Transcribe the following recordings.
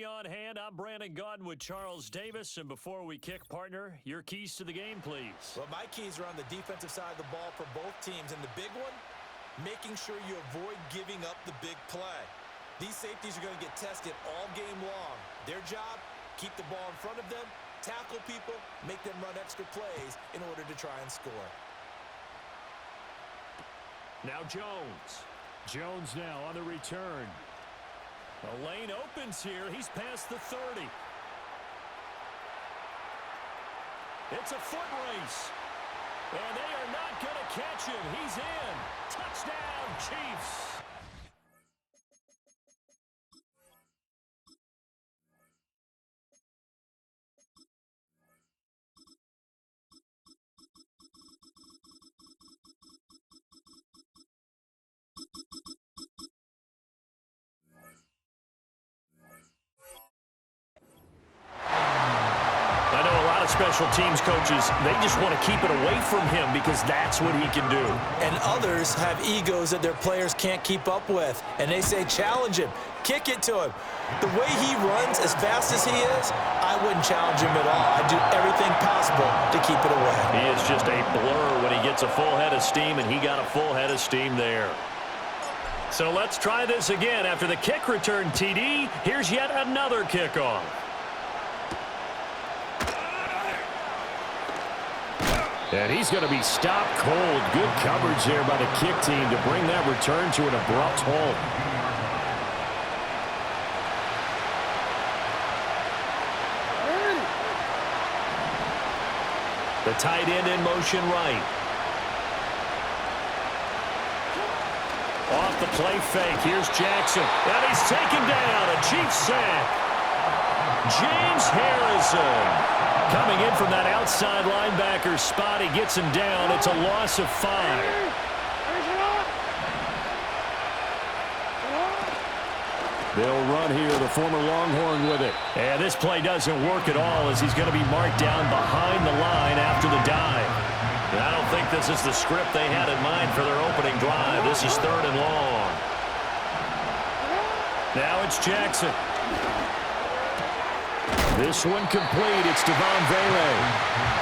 Gamee on hand. I'm Brandon Gaudin with Charles Davis. And before we kick, partner, your keys to the game, please. Well, my keys are on the defensive side of the ball for both teams. And the big one, making sure you avoid giving up the big play. These safeties are going to get tested all game long. Their job, keep the ball in front of them, tackle people, make them run extra plays in order to try and score. Now Jones. Jones now on the return. The lane opens here. He's past the 30. It's a foot race. And they are not going to catch him. He's in. Touchdown, Chiefs. Special teams coaches, they just want to keep it away from him because that's what he can do. And others have egos that their players can't keep up with. And they say, challenge him, kick it to him. The way he runs as fast as he is, I wouldn't challenge him at all. I'd do everything possible to keep it away. He is just a blur when he gets a full head of steam, and he got a full head of steam there. So let's try this again. After the kick return TD, here's yet another kickoff. And he's going to be stopped cold. Good coverage there by the kick team to bring that return to an abrupt halt. The tight end in motion right. Off the play fake. Here's Jackson. And he's taken down. A Chiefs sack. James Harrison. Coming in from that outside linebacker spot, he gets him down. It's a loss of 5. They'll run here, the former Longhorn with it. And this play doesn't work at all as he's going to be marked down behind the line after the dive. And I don't think this is the script they had in mind for their opening drive. This is 3rd and long. Now it's Jackson. This one complete. It's Devon Vele.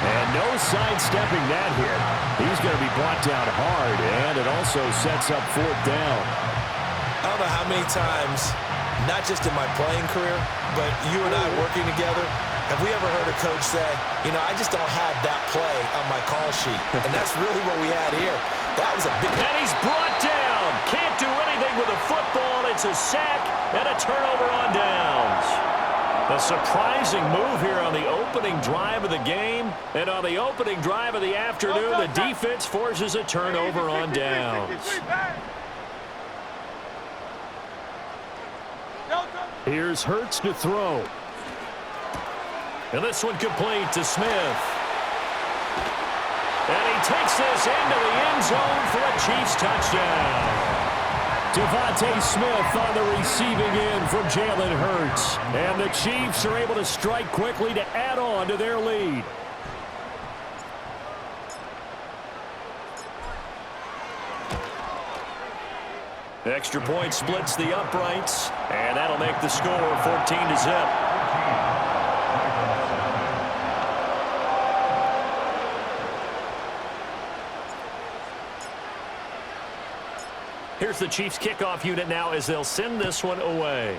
And no sidestepping that hit. He's going to be brought down hard, and it also sets up 4th down. I don't know how many times, not just in my playing career, but you and I working together, have we ever heard a coach say, you know, I just don't have that play on my call sheet. And that's really what we had here. That was a big... And he's brought down. Can't do anything with a football. It's a sack and a turnover on downs. A surprising move here on the opening drive of the game. And on the opening drive of the afternoon, the defense forces a turnover on downs. Here's Hurts to throw. And this one complete to Smith. And he takes this into the end zone for a Chiefs touchdown. Devontae Smith on the receiving end from Jalen Hurts. And the Chiefs are able to strike quickly to add on to their lead. Extra point splits the uprights, and that'll make the score 14-0. Here's the Chiefs kickoff unit now as they'll send this one away.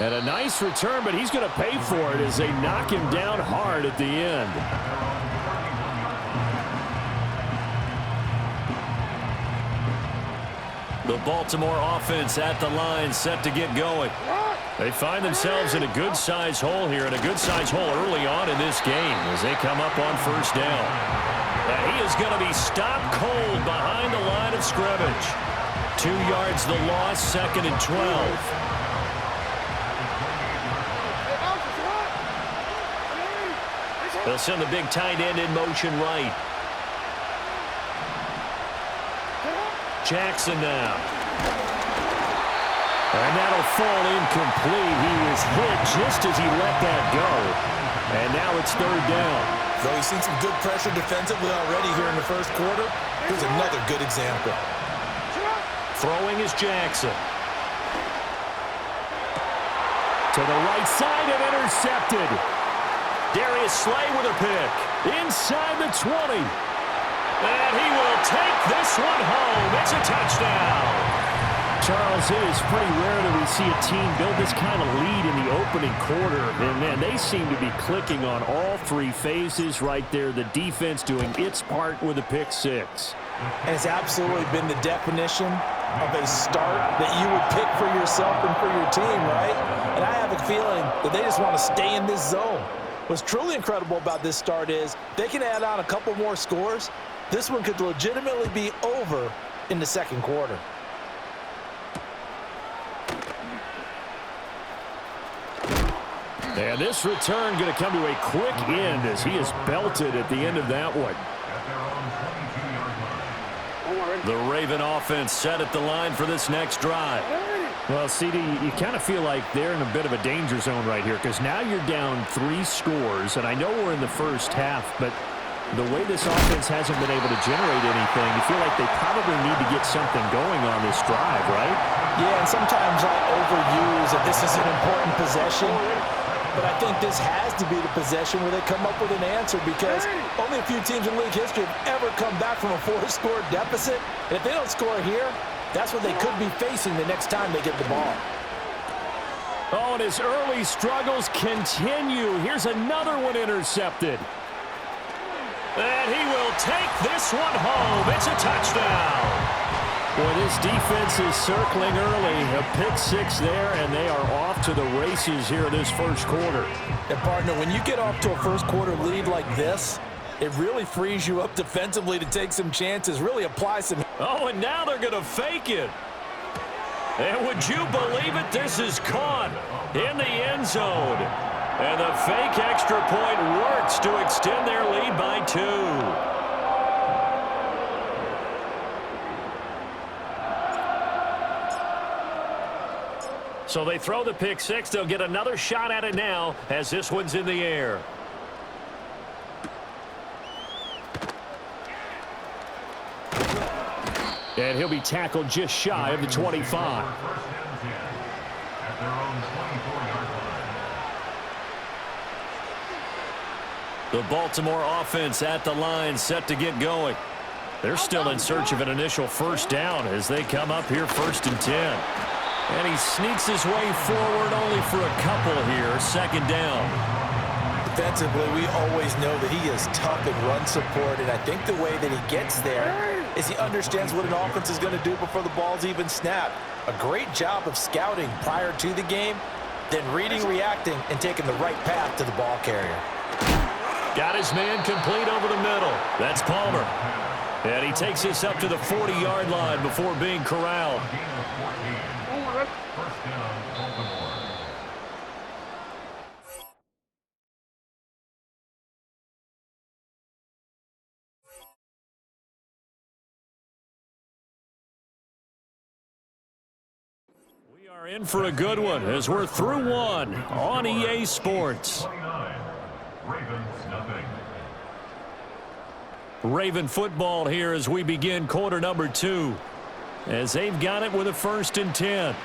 And a nice return, but he's going to pay for it as they knock him down hard at the end. The Baltimore offense at the line, set to get going. They find themselves in a good-sized hole here, and a good-sized hole early on in this game as they come up on 1st down. And he is going to be stopped cold behind the line of scrimmage. 2 yards the loss, 2nd and 12. They'll send the big tight end in motion right. Jackson now. And that'll fall incomplete. He was hit just as he let that go. And now it's 3rd down. Though he's seen some good pressure defensively already here in the first quarter, here's another good example. Throwing is Jackson. To the right side and intercepted. Darius Slay with a pick. Inside the 20. And he will take this one home. It's a touchdown. Charles, it is pretty rare that we see a team build this kind of lead in the opening quarter. And, man, they seem to be clicking on all three phases right there. The defense doing its part with a pick six. And it's absolutely been the definition of a start that you would pick for yourself and for your team, right? And I have a feeling that they just want to stay in this zone. What's truly incredible about this start is they can add on a couple more scores. This one could legitimately be over in the second quarter. And this return going to come to a quick end as he is belted at the end of that one. The Raven offense set at the line for this next drive. Well, CD, you kind of feel like they're in a bit of a danger zone right here because now you're down 3 scores, and I know we're in the first half, but the way this offense hasn't been able to generate anything, you feel like they probably need to get something going on this drive, right? Yeah, and sometimes I overuse that this is an important possession. But I think this has to be the possession where they come up with an answer because only a few teams in league history have ever come back from a 4-score deficit. And if they don't score here, that's what they could be facing the next time they get the ball. Oh, and his early struggles continue. Here's another one intercepted. And he will take this one home. It's a touchdown. Boy, this defense is circling early. A pick six there, and they are off to the races here in this first quarter. And, partner, when you get off to a first quarter lead like this, it really frees you up defensively to take some chances, really apply some. Oh, and now they're going to fake it. And would you believe it? This is caught in the end zone. And the fake extra point works to extend their lead by 2. So they throw the pick six. They'll get another shot at it now as this one's in the air. And he'll be tackled just shy of the 25. The Baltimore offense at the line set to get going. They're still in search of an initial first down as they come up here 1st and 10. And he sneaks his way forward only for a couple here. Second down. Defensively, we always know that he is tough in run support, and I think the way that he gets there is he understands what an offense is going to do before the ball's even snapped. A great job of scouting prior to the game, then reading, reacting, and taking the right path to the ball carrier. Got his man complete over the middle. That's Palmer. And he takes this up to the 40-yard line before being corralled. We are in for a good one as we're through one on EA Sports. Raven football here as we begin quarter number 2. As they've got it with a 1st and 10.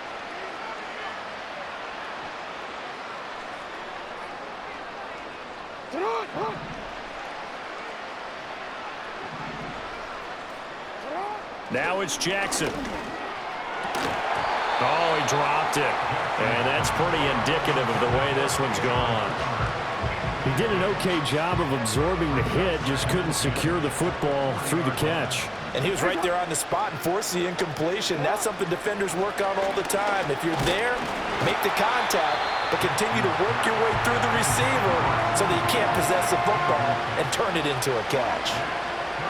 Now it's Jackson. Oh, he dropped it. And that's pretty indicative of the way this one's gone. He did an okay job of absorbing the hit, just couldn't secure the football through the catch. And he was right there on the spot and forced the incompletion. That's something defenders work on all the time. If you're there, make the contact, but continue to work your way through the receiver so that you can't possess the football and turn it into a catch.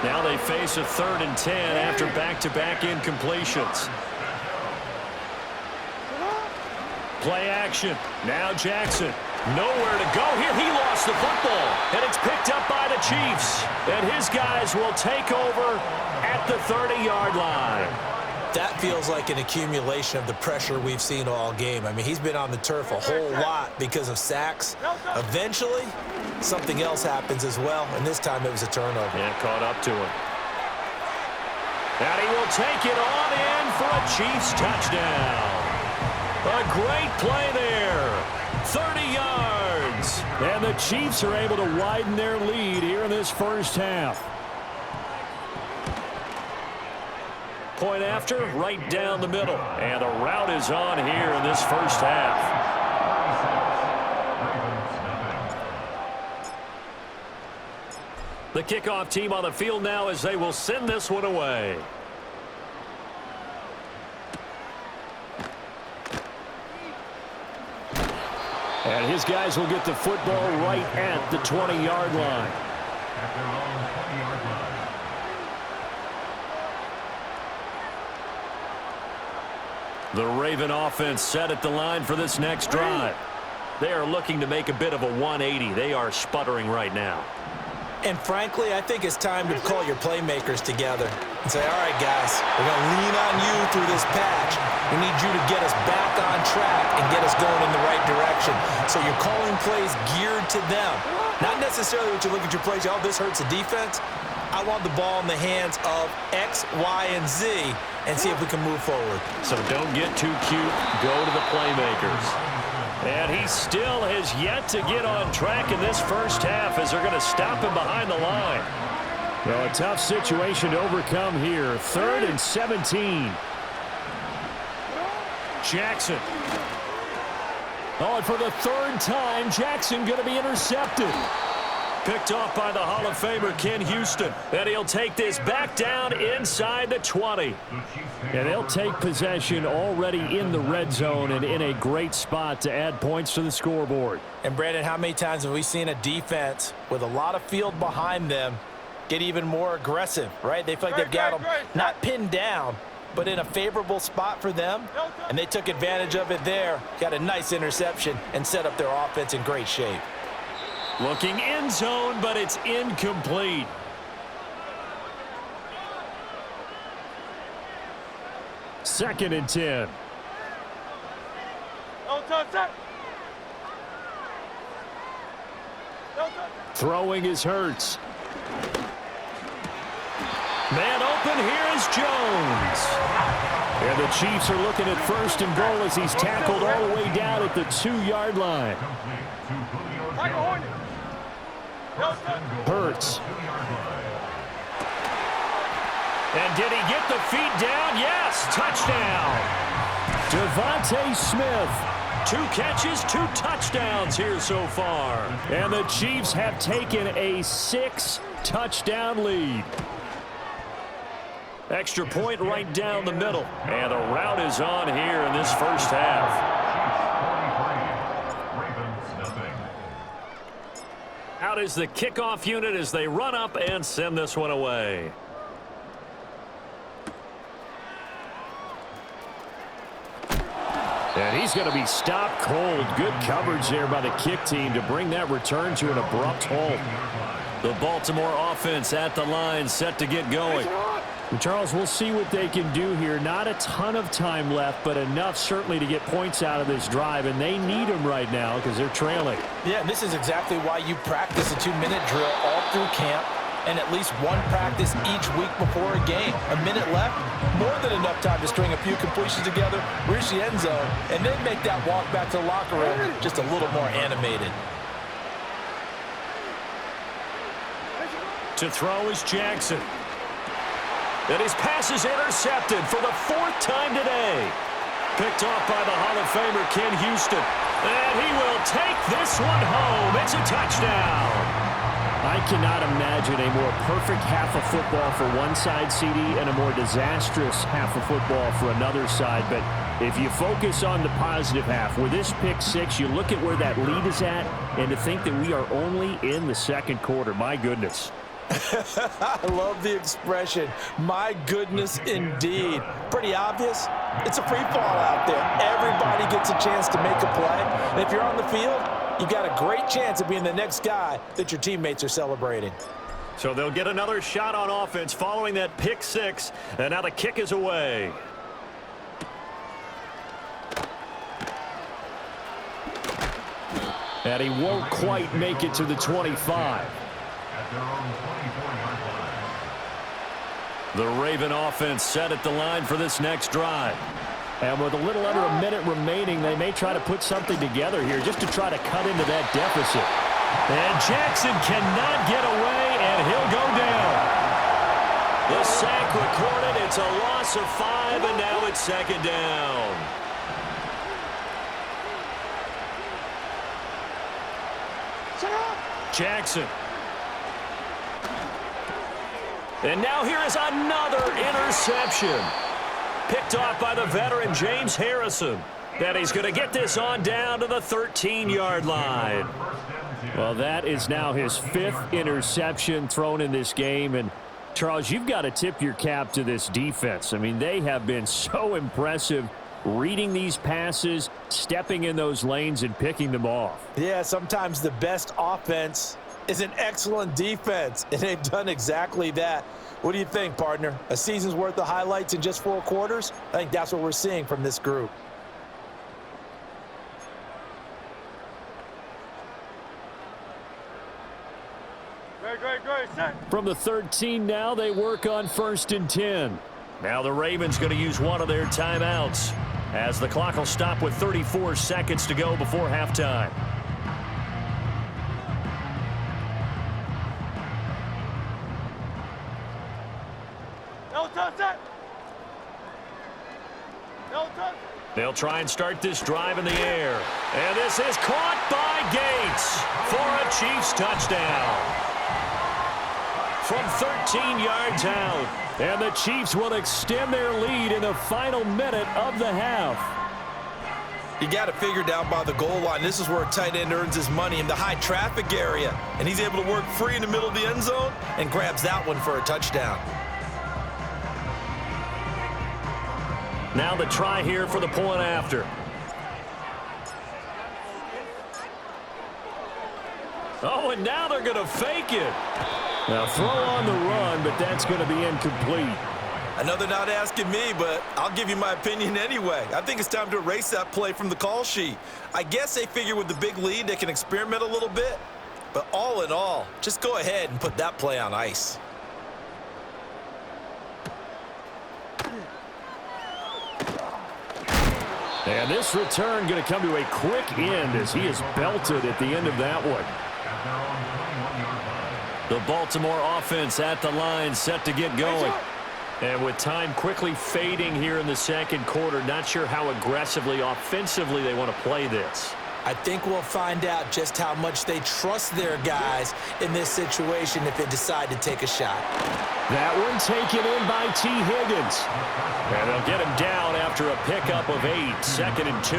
Now they face a 3rd and 10 after back-to-back incompletions. Play action. Now Jackson. Nowhere to go here. He lost the football. And it's picked up by the Chiefs. And his guys will take over at the 30-yard line. That feels like an accumulation of the pressure we've seen all game. I mean, he's been on the turf a whole lot because of sacks. Eventually, something else happens as well, and this time it was a turnover. Yeah, caught up to him. And he will take it on in for a Chiefs touchdown. A great play there. 30 yards. And the Chiefs are able to widen their lead here in this first half. Point after, right down the middle. And the route is on here in this first half. The kickoff team on the field now as they will send this one away. And his guys will get the football right at the 20-yard line. The Raven offense set at the line for this next drive. They are looking to make a bit of a 180. They are sputtering right now. And frankly, I think it's time to call your playmakers together and say, all right, guys, we're going to lean on you through this patch. We need you to get us back on track and get us going in the right direction. So you're calling plays geared to them. Not necessarily when you look at your plays, oh, this hurts the defense. I want the ball in the hands of X, Y, and Z and see if we can move forward. So don't get too cute. Go to the playmakers. And he still has yet to get on track in this first half as they're going to stop him behind the line. Well, a tough situation to overcome here. 3rd and 17. Jackson. Oh, and for the 3rd time, Jackson going to be intercepted. Picked off by the Hall of Famer Ken Houston. And he'll take this back down inside the 20. And they'll take possession already in the red zone and in a great spot to add points to the scoreboard. And, Brandon, how many times have we seen a defense with a lot of field behind them get even more aggressive, right? They feel like they've got them not pinned down, but in a favorable spot for them. And they took advantage of it there. Got a nice interception and set up their offense in great shape. Looking end zone, but it's incomplete. Second and 10. Throwing is Hurts. Man open, here is Jones. And the Chiefs are looking at 1st and goal as he's tackled all the way down at the 2-yard line. Hurts. And did he get the feet down? Yes, touchdown. Devontae Smith. 2 catches, 2 touchdowns here so far. And the Chiefs have taken a 6-touchdown lead. Extra point right down the middle. And the route is on here in this first half. Out is the kickoff unit as they run up and send this one away. And he's going to be stopped cold. Good coverage there by the kick team to bring that return to an abrupt halt. The Baltimore offense at the line, set to get going. Charles, we'll see what they can do here. Not a ton of time left, but enough certainly to get points out of this drive, and they need them right now because they're trailing. Yeah, and this is exactly why you practice a 2-minute drill all through camp and at least one practice each week before a game. A minute left, more than enough time to string a few completions together, reach the end zone, and then make that walk back to the locker room just a little more animated. To throw is Jackson. And his pass is intercepted for the 4th time today. Picked off by the Hall of Famer Ken Houston. And he will take this one home. It's a touchdown. I cannot imagine a more perfect half of football for one side, CD, and a more disastrous half of football for another side. But if you focus on the positive half, with this pick 6, you look at where that lead is at, and to think that we are only in the 2nd quarter. My goodness. I love the expression, my goodness indeed. Pretty obvious. It's a free fall out there. Everybody gets a chance to make a play. And if you're on the field, you've got a great chance of being the next guy that your teammates are celebrating. So they'll get another shot on offense following that pick 6. And now the kick is away. And he won't quite make it to the 25. The Raven offense set at the line for this next drive. And with a little under a minute remaining, they may try to put something together here just to try to cut into that deficit. And Jackson cannot get away, and he'll go down. The sack recorded. It's a loss of 5, and now it's second down. Jackson. And now here is another interception. Picked off by the veteran James Harrison. And he's going to get this on down to the 13-yard line. Well, that is now his 5th interception thrown in this game. And, Charles, you've got to tip your cap to this defense. I mean, they have been so impressive reading these passes, stepping in those lanes, and picking them off. Yeah, sometimes the best offense is an excellent defense, and they've done exactly that. What do you think, partner? A season's worth of highlights in just 4 quarters? I think that's what we're seeing from this group. From the 13 now, they work on 1st and 10. Now the Ravens going to use one of their timeouts as the clock will stop with 34 seconds to go before halftime. They'll try and start this drive in the air. And this is caught by Gates for a Chiefs touchdown. From 13 yards out. And the Chiefs will extend their lead in the final minute of the half. You got it figured out by the goal line. This is where a tight end earns his money, in the high traffic area. And he's able to work free in the middle of the end zone and grabs that one for a touchdown. Now the try here for the point after. Oh, and now they're going to fake it. Now throw on the run, but that's going to be incomplete. I know they're not asking me, but I'll give you my opinion anyway. I think it's time to erase that play from the call sheet. I guess they figure with the big lead they can experiment a little bit. But all in all, just go ahead and put that play on ice. And this return going to come to a quick end as he is belted at the end of that one. The Baltimore offense at the line, set to get going. And with time quickly fading here in the second quarter, not sure how aggressively, offensively they want to play this. I think we'll find out just how much they trust their guys in this situation if they decide to take a shot. That one taken in by T. Higgins. And they'll get him down after a pickup of 8, 2nd and 2.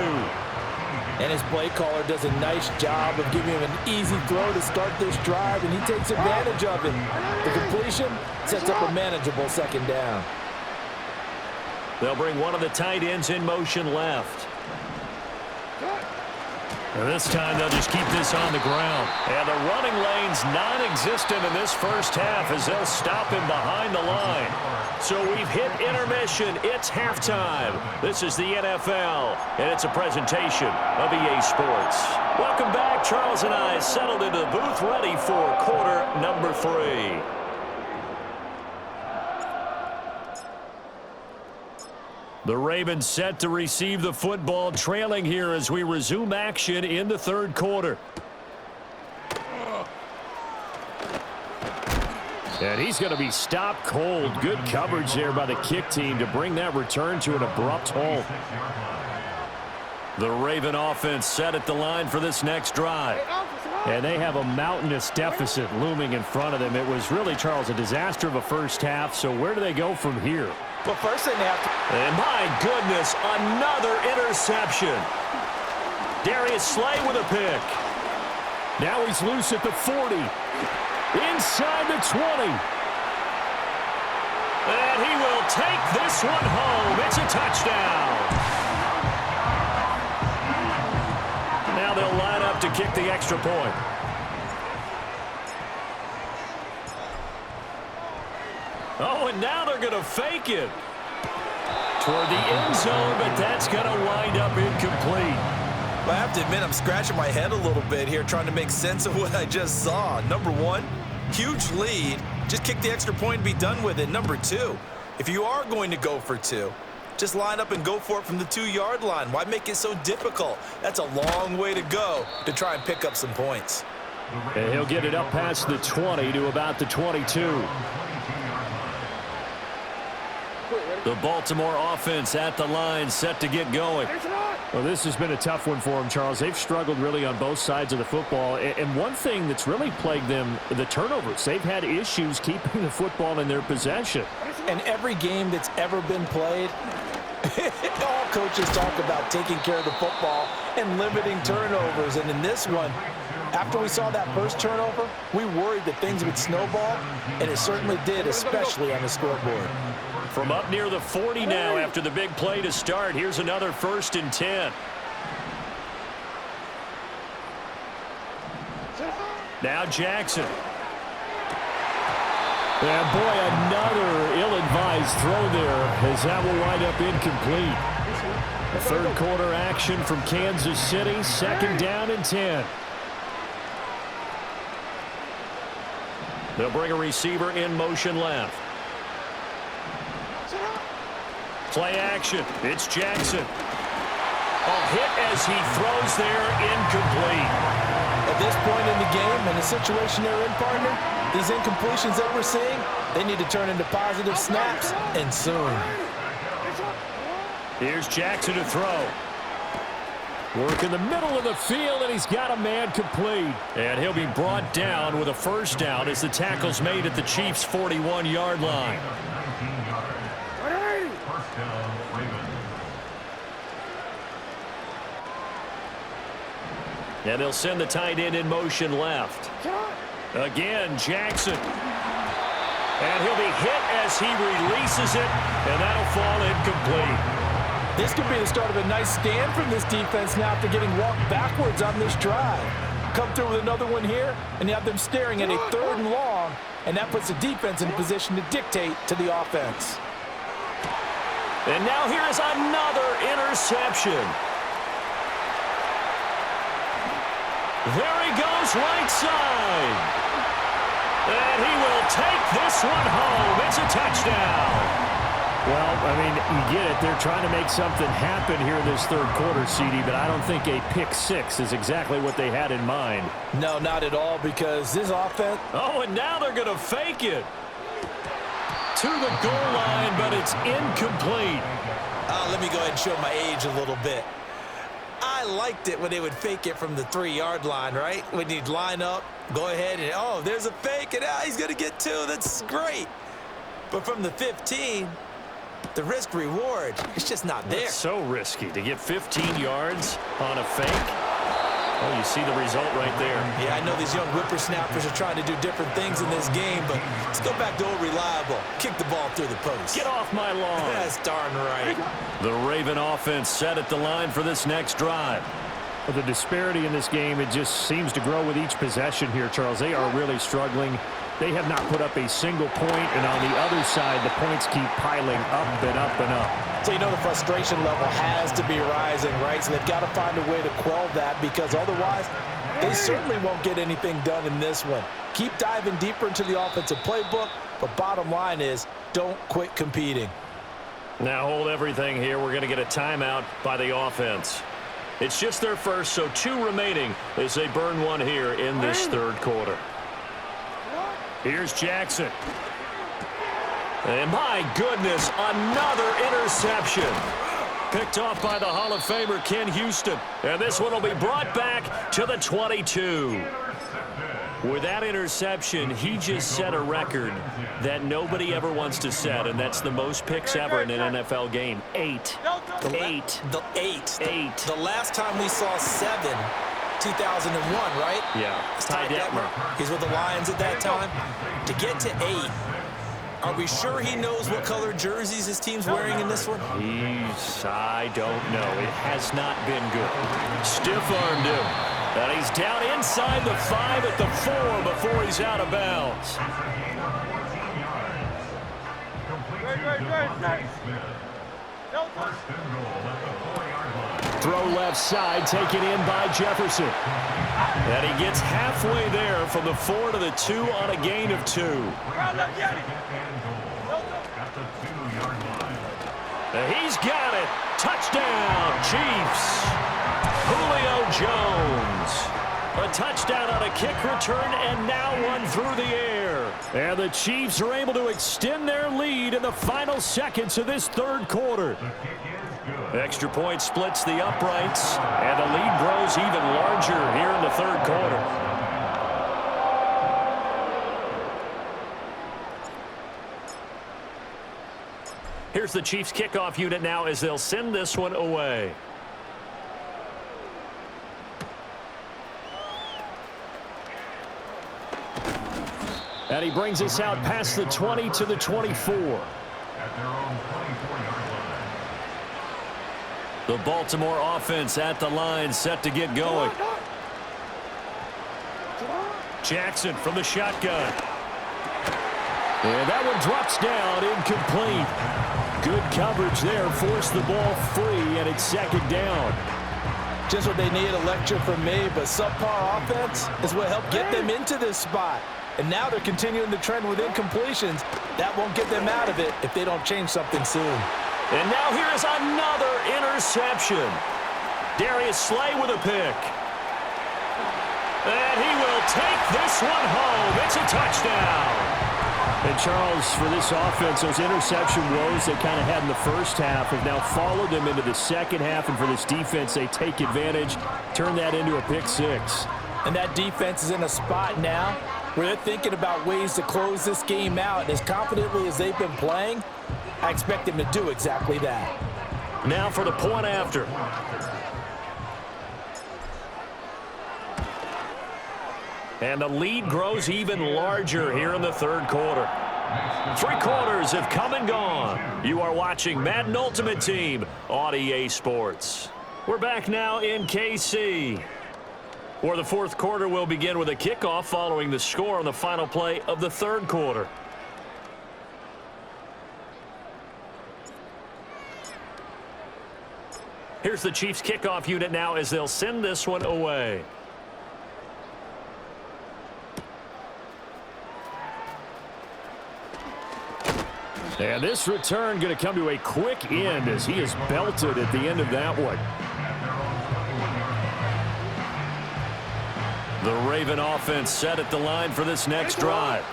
And his play caller does a nice job of giving him an easy throw to start this drive, and he takes advantage of it. The completion sets up a manageable second down. They'll bring one of the tight ends in motion left. And this time they'll just keep this on the ground. And the running lane's non-existent in this first half as they'll stop him behind the line. So we've hit intermission. It's halftime. This is the NFL, and it's a presentation of EA Sports. Welcome back. Charles and I settled into the booth ready for quarter number 3. The Ravens set to receive the football, trailing here as we resume action in the third quarter. And he's going to be stopped cold. Good coverage there by the kick team to bring that return to an abrupt halt. The Raven offense set at the line for this next drive. And they have a mountainous deficit looming in front of them. It was really, Charles, a disaster of a first half. So where do they go from here? Well, first they have to... And my goodness, another interception. Darius Slay with a pick. Now he's loose at the 40. Inside the 20. And he will take this one home. It's a touchdown. Now they'll line up to kick the extra point. Oh, and now they're going to fake it toward the end zone, but that's going to wind up incomplete. I have to admit, I'm scratching my head a little bit here trying to make sense of what I just saw. Number one, huge lead. Just kick the extra point and be done with it. Number two, if you are going to go for two, just line up and go for it from the 2-yard line. Why make it so difficult? That's a long way to go to try and pick up some points. And he'll get it up past the 20 to about the 22. The Baltimore offense at the line, set to get going. Well, this has been a tough one for them, Charles. They've struggled really on both sides of the football. And one thing that's really plagued them, the turnovers. They've had issues keeping the football in their possession. And every game that's ever been played, all coaches talk about taking care of the football and limiting turnovers. And in this one, after we saw that first turnover, we worried that things would snowball, and it certainly did, especially on the scoreboard. From up near the 40 now after the big play to start. Here's another 1st and 10. Now Jackson. Yeah, boy, another ill-advised throw there as that will wind up incomplete. A third quarter action from Kansas City. 2nd down and 10. They'll bring a receiver in motion left. Play action. It's Jackson. A hit as he throws there, incomplete. At this point in the game and the situation they're in, partner, these incompletions that we're seeing, they need to turn into positive snaps, and soon. Here's Jackson to throw. Work in the middle of the field, and he's got a man complete. And he'll be brought down with a 1st down as the tackle's made at the Chiefs' 41-yard line. And they'll send the tight end in motion left. Again, Jackson. And he'll be hit as he releases it, and that'll fall incomplete. This could be the start of a nice stand from this defense now after getting walked backwards on this drive. Come through with another one here, and you have them staring at a 3rd and long, and that puts the defense in a position to dictate to the offense. And now here is another interception. There he goes, right side. And he will take this one home. It's a touchdown. Well, I mean, you get it. They're trying to make something happen here in this 3rd quarter, CD, but I don't think a pick 6 is exactly what they had in mind. No, not at all, because this offense... Oh, and now they're going to fake it. To the goal line, but it's incomplete. Let me go ahead and show my age a little bit. I liked it when they would fake it from the 3-yard line, right? When you'd line up, go ahead and, oh, there's a fake, and he's going to get 2. That's great. But from the 15, the risk-reward, it's just not there. It's so risky to get 15 yards on a fake. Oh, you see the result right there. Yeah, I know these young whippersnappers are trying to do different things in this game, but let's go back to old reliable. Kick the ball through the post. Get off my lawn. That's darn right. The Raven offense set at the line for this next drive. Well, the disparity in this game, it just seems to grow with each possession here, Charles. They are really struggling. They have not put up a single point, and on the other side, the points keep piling up and up and up. So you know the frustration level has to be rising, right? So they've got to find a way to quell that, because otherwise they certainly won't get anything done in this one. Keep diving deeper into the offensive playbook, but bottom line is don't quit competing. Now hold everything here. We're going to get a timeout by the offense. It's just their first, so 2 remaining as they burn one here in this 3rd quarter. Here's Jackson. And my goodness, another interception. Picked off by the Hall of Famer Ken Houston. And this one will be brought back to the 22. With that interception, he just set a record that nobody ever wants to set, and that's the most picks ever in an NFL game. 8. The last time we saw 7, 2001, right? Yeah. It's Ty Detmer. He's with the Lions at that time. To get to 8, are we sure he knows what color jerseys his team's wearing in this one? I don't know. It has not been good. Stiff-armed him. And he's down inside the 5 at the 4 before he's out of bounds. Throw left side, taken in by Jefferson. And he gets halfway there from the 4 to the 2 on a gain of 2. He's got it. Touchdown, Chiefs. Julio Jones. A touchdown on a kick return, and now one through the air. And the Chiefs are able to extend their lead in the final seconds of this third quarter. Extra point splits the uprights, and the lead grows even larger here in the third quarter. Here's the Chiefs kickoff unit now as they'll send this one away. And he brings us out past the 20 to the 24. The Baltimore offense at the line, set to get going. Jackson from the shotgun. And that one drops down, incomplete. Good coverage there, forced the ball free, and it's second down. Just what they need, a lecture from me, but subpar offense is what helped get them into this spot. And now they're continuing the trend with incompletions. That won't get them out of it if they don't change something soon. And now here is another interception. Darius Slay with a pick. And he will take this one home. It's a touchdown. And Charles, for this offense, those interception woes they kind of had in the first half have now followed them into the second half. And for this defense, they take advantage, turn that into a pick six. And that defense is in a spot now where they're thinking about ways to close this game out. And as confidently as they've been playing, I expect them to do exactly that. Now for the point after. And the lead grows even larger here in the third quarter. 3 quarters have come and gone. You are watching Madden Ultimate Team on EA Sports. We're back now in KC, where the fourth quarter will begin with a kickoff following the score on the final play of the third quarter. Here's the Chiefs kickoff unit now as they'll send this one away. And this return going to come to a quick end as he is belted at the end of that one. The Raven offense set at the line for this next drive.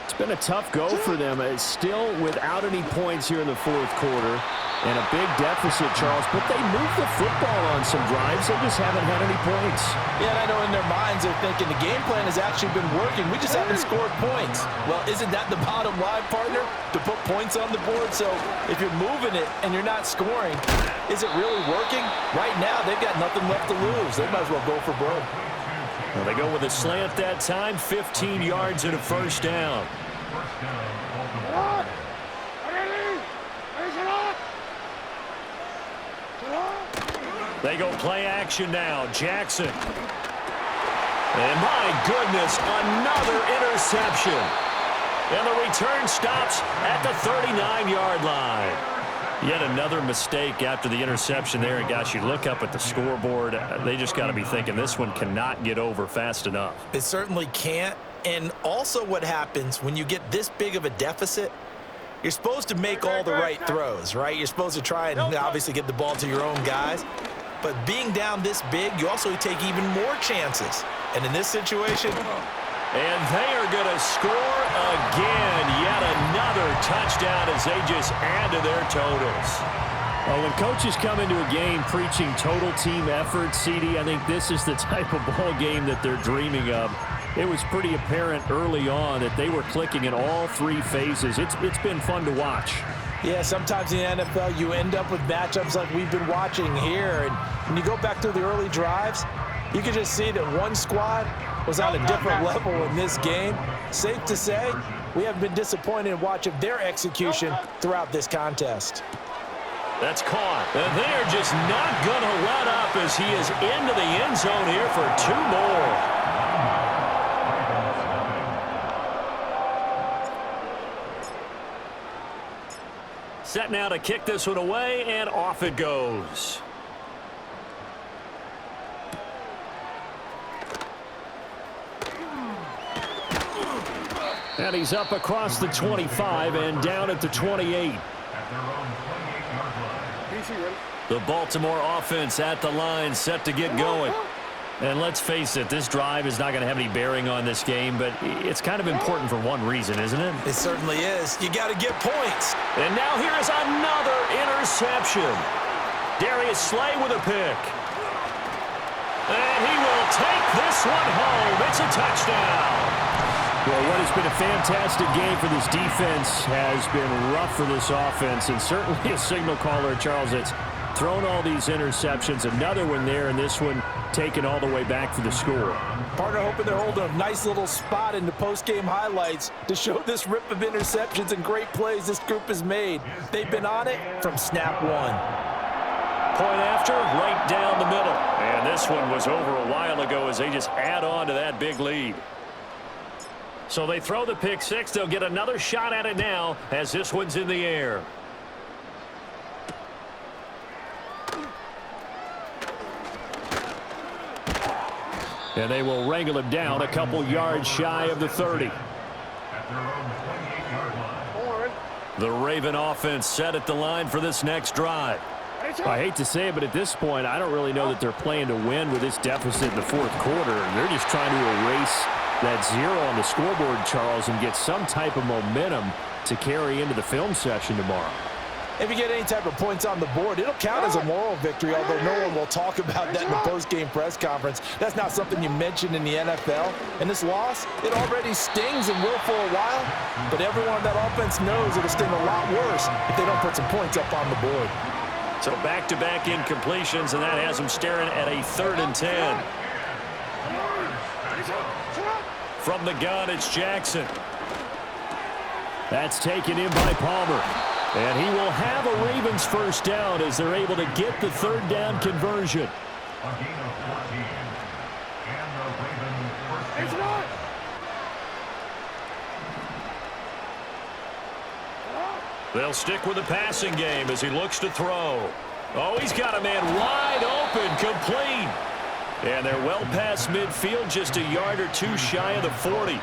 It's been a tough go for them. It's still without any points here in the fourth quarter. And a big deficit, Charles. But they moved the football on some drives. They just haven't had any points. Yeah, and I know in their minds they're thinking the game plan has actually been working. We just haven't scored points. Well, isn't that the bottom line, partner? To put points on the board? So if you're moving it and you're not scoring, is it really working? Right now, they've got nothing left to lose. They might as well go for broke. Well, they go with a slant that time, 15 yards and a first down. They go play action now. Jackson. And my goodness, another interception. And the return stops at the 39-yard line. Yet another mistake after the interception there. And gosh, you look up at the scoreboard, they just got to be thinking this one cannot get over fast enough. It certainly can't. And also what happens when you get this big of a deficit, you're supposed to make all the right throws, right? You're supposed to try and obviously get the ball to your own guys. But being down this big, you also take even more chances. And in this situation, and they are going to score again. Yet another touchdown as they just add to their totals. Well, when coaches come into a game preaching total team effort, CD, I think this is the type of ball game that they're dreaming of. It was pretty apparent early on that they were clicking in all 3 phases. It's been fun to watch. Yeah, sometimes in the NFL you end up with matchups like we've been watching here. And when you go back to the early drives, you can just see that one squad was on a different level in this game. Safe to say, we have been disappointed in watching their execution throughout this contest. That's caught. And they're just not going to let up as he is into the end zone here for 2 more. Set now to kick this one away, and off it goes. And he's up across the 25 and down at the 28. The Baltimore offense at the line, set to get going. And let's face it, this drive is not going to have any bearing on this game, but it's kind of important for one reason, isn't it? It certainly is. You got to get points. And now here is another interception. Darius Slay with a pick. And he will take this one home. It's a touchdown. Well, what has been a fantastic game for this defense has been rough for this offense, and certainly a signal caller, Charles, that's thrown all these interceptions. Another one there, and this one taken all the way back for the score. Partner hoping they're holding a nice little spot in the post-game highlights to show this rip of interceptions and great plays this group has made. They've been on it from snap one. Point after, right down the middle. And this one was over a while ago as they just add on to that big lead. So they throw the pick six. They'll get another shot at it now as this one's in the air. And they will wrangle him down a couple yards shy of the 30. The Raven offense set at the line for this next drive. I hate to say it, but at this point, I don't really know that they're playing to win with this deficit in the fourth quarter. They're just trying to erase that zero on the scoreboard, Charles, and get some type of momentum to carry into the film session tomorrow. If you get any type of points on the board, it'll count as a moral victory, although no one will talk about that in the post-game press conference. That's not something you mention in the NFL. And this loss, it already stings and will for a while, but everyone on that offense knows it'll sting a lot worse if they don't put some points up on the board. So back-to-back incompletions, and that has them staring at a 3rd and 10. From the gun, it's Jackson. That's taken in by Palmer. And he will have a Ravens first down as they're able to get the 3rd down conversion. They'll stick with the passing game as he looks to throw. Oh, he's got a man wide open, complete. And they're well past midfield, just a yard or two shy of the 40.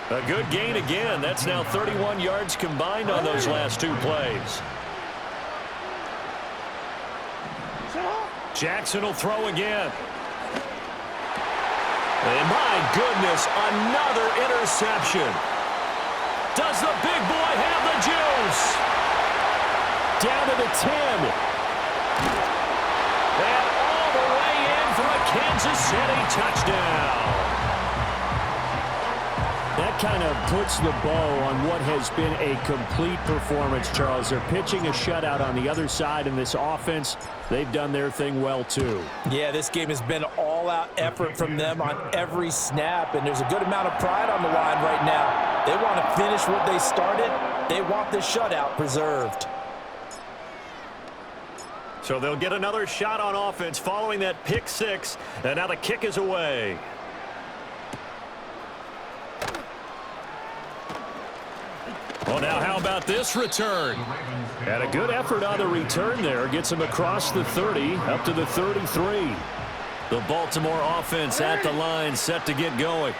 A good gain again. That's now 31 yards combined on those last two plays. Jackson will throw again. And my goodness, another interception. Does the big boy have the juice? Down to the 10. And all the way in for a Kansas City touchdown. That kind of puts the bow on what has been a complete performance, Charles. They're pitching a shutout on the other side in this offense. They've done their thing well, too. Yeah, this game has been all-out effort from them on every snap, and there's a good amount of pride on the line right now. They want to finish what they started. They want the shutout preserved. So they'll get another shot on offense following that pick six, and now the kick is away. Well, now how about this return? And a good effort on the return there. Gets him across the 30, up to the 33. The Baltimore offense at the line, set to get going.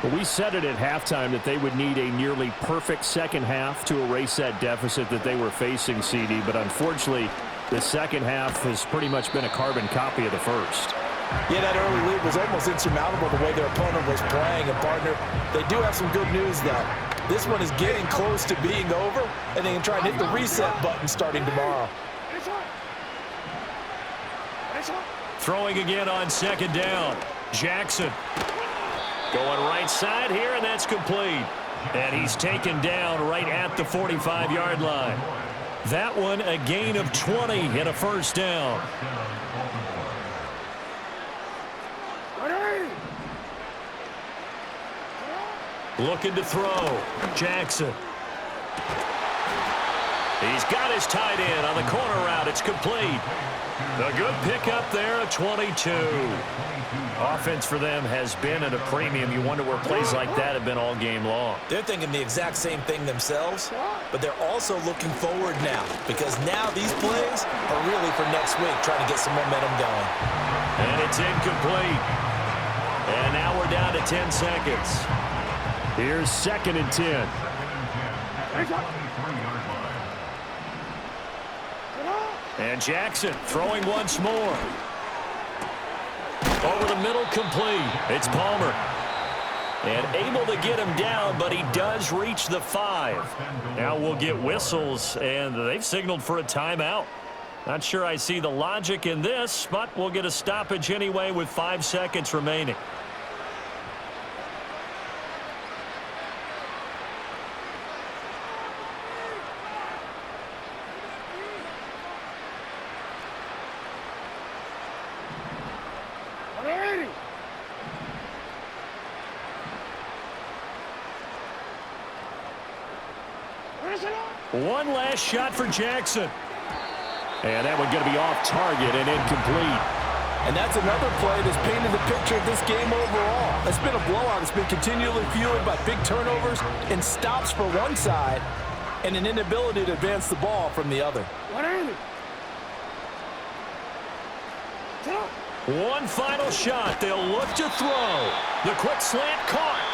Well, we said it at halftime that they would need a nearly perfect second half to erase that deficit that they were facing, CD. But unfortunately, the second half has pretty much been a carbon copy of the first. Yeah, that early lead was almost insurmountable the way their opponent was playing. And, partner, they do have some good news, though. This one is getting close to being over, and they can try and hit the reset button starting tomorrow. Throwing again on second down. Jackson going right side here, and that's complete. And he's taken down right at the 45-yard line. That one a gain of 20 and a first down. Looking to throw. Jackson. He's got his tight end on the corner route. It's complete. A good pickup there, a 22. Offense for them has been at a premium. You wonder where plays like that have been all game long. They're thinking the exact same thing themselves, but they're also looking forward now, because now these plays are really for next week, trying to get some momentum going. And it's incomplete. And now we're down to 10 seconds. Here's 2nd and 10. And Jackson throwing once more. Over the middle, complete. It's Palmer. And able to get him down, but he does reach the 5. Now we'll get whistles, and they've signaled for a timeout. Not sure I see the logic in this, but we'll get a stoppage anyway with 5 seconds remaining. One last shot for Jackson. And that one going to be off target and incomplete. And that's another play that's painted the picture of this game overall. It's been a blowout. It's been continually fueled by big turnovers and stops for one side and an inability to advance the ball from the other. One final shot. They'll look to throw. The quick slant caught.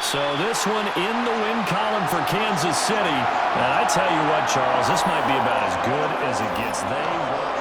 So this one in the win column for Kansas City. And I tell you what, Charles, this might be about as good as it gets. They were